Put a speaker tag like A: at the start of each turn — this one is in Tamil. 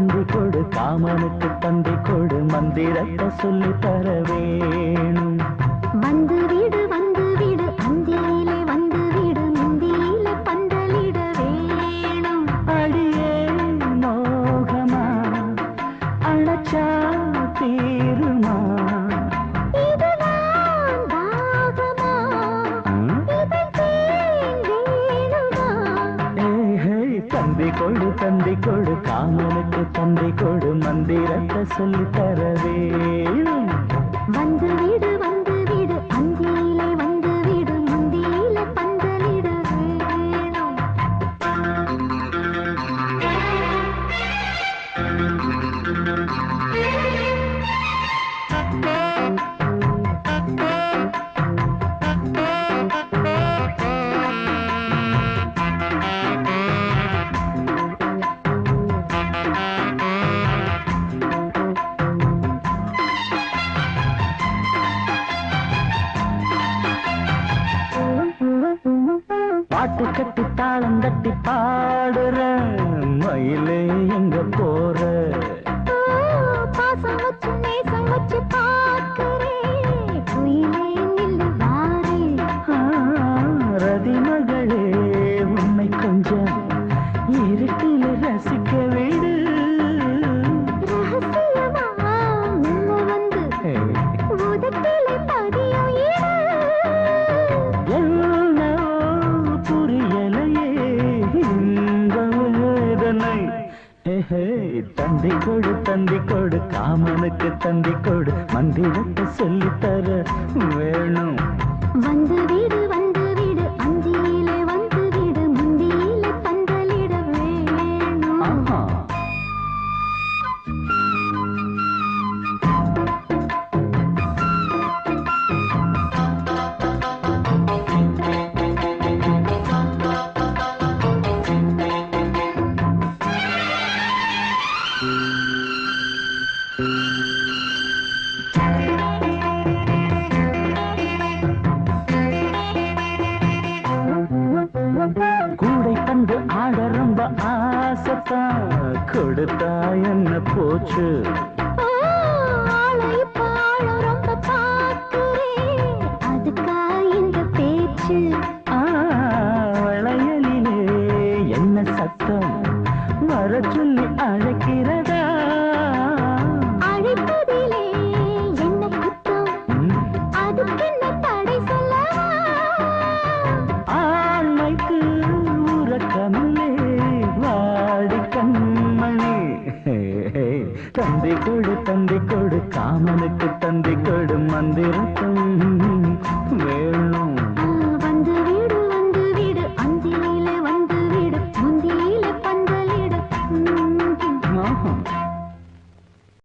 A: தந்தி கொடு காமனுக்கு தந்தி கொடு மந்திரத்தை சொல்லி தர வேணும்.
B: வந்து வீடு அந்தியிலே வந்து வீடு முந்தியில பந்தலிட வேணும்.
A: அடியே மோகமா அழைச்சா தீருமா
B: இதுதான் தாகமா இதன் தேன் வேணுமா.
A: தந்தி கொடு காமனுக்கு தந்தி கொடு மந்திரத்தை சொல்லி தர வேணும்.
B: வந்து வீடு அந்தியிலே வந்து வீடு முந்தியில பந்தலிட வேணும்.
A: பாட்டு கட்டி தாளம் தட்டி பாடுற மயிலே எங்க போற.
B: பாசம் வச்சு நேசம் வச்சு பார்க்கிறேன் குயிலே நில்லு வாரே.
A: ரதி மகளே உண்மை கொஞ்சம் இருட்டில் ரசிக்க வீடு.
B: ரகசியமா உள்ள வந்து உதட்டிலே பதியும்
A: என்ன புரியலையே இந்த வேதனை. தந்தி கொடு காமனுக்கு தந்தி கொடு மந்திரத்தை சொல்லி தர வேணும்.
B: வந்து வீடு அந்தியிலே வந்து வீடு முந்தியிலே பந்தலிட வேணும்.
A: ஆஹா. கூடை தந்து ஆட ரொம்ப ஆசைத்தான் கொடுத்தா என்ன போச்சு.
B: ஆளை பாழ ரொம்ப பார்க்கிறேன் அதுக்கா இந்த பேச்சு.
A: வளையலிலே என்ன சத்தம் வர சொல்லி அழைக்கிறதா.
B: அழைப்பதிலே என்ன குத்தம் அதுக்கென்ன தடை சொல்லவா.
A: ஆண்மைக்கு உறக்கமில்லே வாடி கண்மணி. தந்தி கொடு காமனுக்கு தந்தி கொடு மந்திரத்தம் வேணும்.